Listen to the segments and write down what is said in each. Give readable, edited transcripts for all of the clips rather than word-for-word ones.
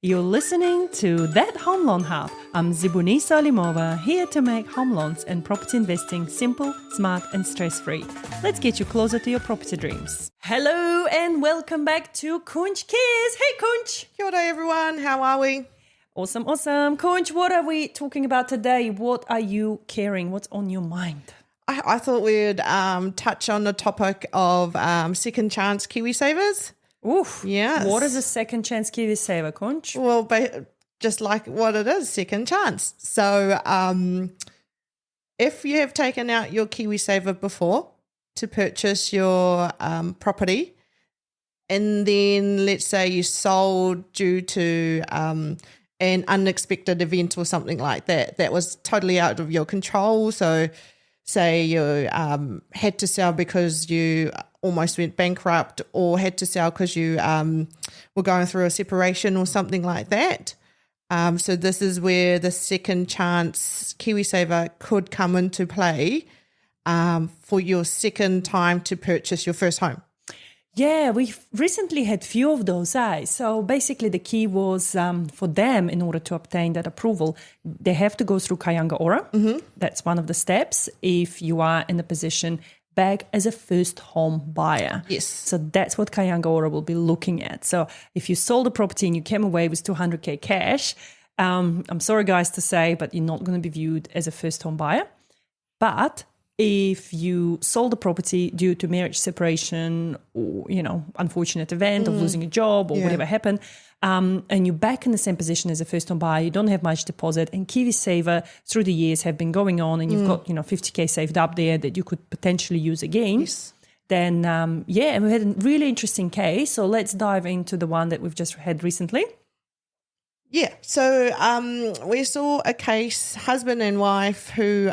You're listening to That Home Loan Hub. I'm Zibuni Salimova, here to make home loans and property investing simple, smart and stress-free. Let's get you closer to your property dreams. Hello and welcome back to Kunch Kiss. Hey Kunch! Kia ora everyone, how are we? Awesome. Kunch, what are we talking about today? What are you caring? What's on your mind? I thought we'd touch on the topic of Second Chance KiwiSavers. Oof. Yes. What is a Second Chance KiwiSaver, Kunch? Well, just like what it is, second chance. So if you have taken out your KiwiSaver before to purchase your property, and then let's say you sold due to an unexpected event or something like that, that was totally out of your control. So say you had to sell because you almost went bankrupt, or had to sell because you were going through a separation or something like that. So this is where the Second Chance KiwiSaver could come into play for your second time to purchase your first home. Yeah, we've recently had few of those. So basically the key was for them, in order to obtain that approval, they have to go through Kāinga Ora. Mm-hmm. That's one of the steps if you are in a position back as a first home buyer. Yes. So that's what Kāinga Ora will be looking at. So if you sold a property and you came away with 200K cash, I'm sorry guys to say, but you're not going to be viewed as a first home buyer. But if you sold the property due to marriage separation or, unfortunate event of losing a job or whatever happened, and you're back in the same position as a first-home buyer, you don't have much deposit, and KiwiSaver through the years have been going on, and you've got, 50K saved up there that you could potentially use again, Yes. then, we had a really interesting case. So let's dive into the one that we've just had recently. Yeah, so we saw a case, husband and wife, who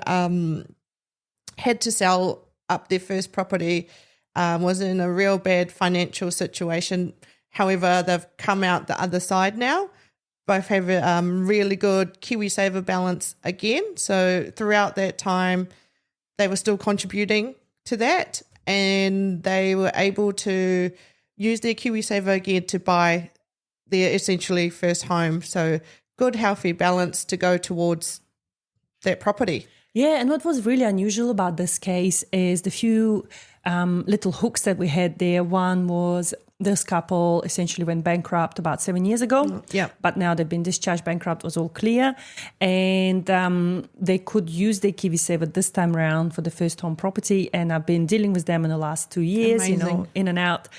had to sell up their first property, was in a real bad financial situation. However, they've come out the other side now. Both have a really good KiwiSaver balance again. So throughout that time, they were still contributing to that, and they were able to use their KiwiSaver again to buy their essentially first home. So good, healthy balance to go towards that property. Yeah, and what was really unusual about this case is the few little hooks that we had there. One was this couple essentially went bankrupt about 7 years ago. Yeah. But now they've been discharged bankrupt, was all clear. And they could use their KiwiSaver this time around for the first home property. And I've been dealing with them in the last 2 years, Amazing. in and out.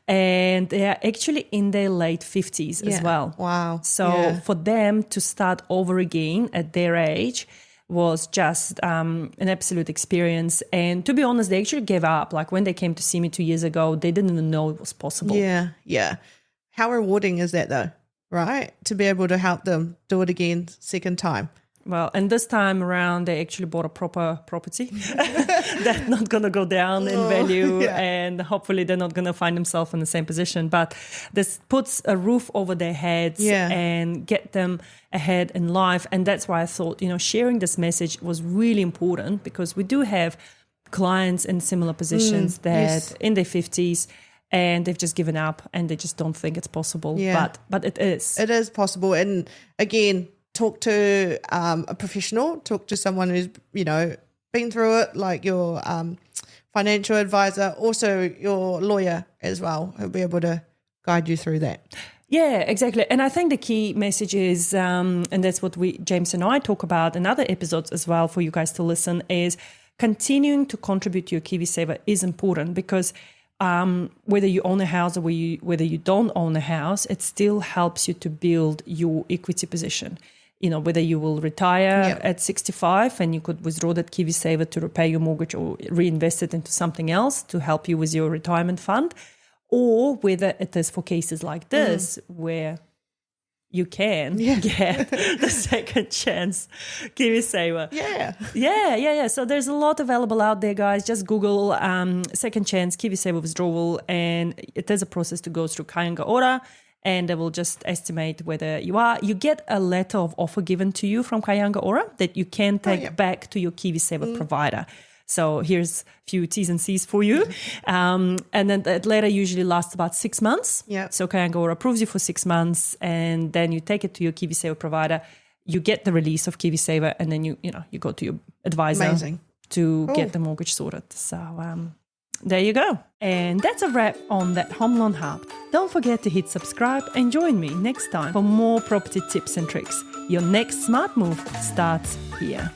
And they are actually in their late 50s as well. Wow. So for them to start over again at their age was just an absolute experience. And to be honest, they actually gave up. Like when they came to see me 2 years ago, they didn't even know it was possible. Yeah. How rewarding is that though, right? To be able to help them do it again second time. Well, and this time around, they actually bought a proper property that's not going to go down in value, and hopefully they're not going to find themselves in the same position. But this puts a roof over their heads and get them ahead in life. And that's why I thought, sharing this message was really important, because we do have clients in similar positions that in their 50s, and they've just given up and they just don't think it's possible. Yeah. But it is. It is possible. And again, talk to a professional, talk to someone who's, been through it, like your financial advisor, also your lawyer as well, who'll be able to guide you through that. Yeah, exactly. And I think the key message is, and that's what James and I talk about in other episodes as well for you guys to listen, is continuing to contribute to your KiwiSaver is important, because whether you own a house or whether you don't own a house, it still helps you to build your equity position. Whether you will retire at 65 and you could withdraw that KiwiSaver to repay your mortgage or reinvest it into something else to help you with your retirement fund, or whether it is for cases like this where you can get the Second Chance KiwiSaver. Yeah. So there's a lot available out there, guys. Just Google Second Chance KiwiSaver withdrawal, and it is a process to go through Kāinga Ora, and they will just estimate whether you are. You get a letter of offer given to you from Kāinga Ora that you can take back to your KiwiSaver provider. So here's a few T's and C's for you. And then that letter usually lasts about 6 months. Yeah. So Kāinga Ora approves you for 6 months, and then you take it to your KiwiSaver provider. You get the release of KiwiSaver, and then you go to your advisor Amazing. to get the mortgage sorted. So there you go. And that's a wrap on that Home Loan Hub. Don't forget to hit subscribe and join me next time for more property tips and tricks. Your next smart move starts here.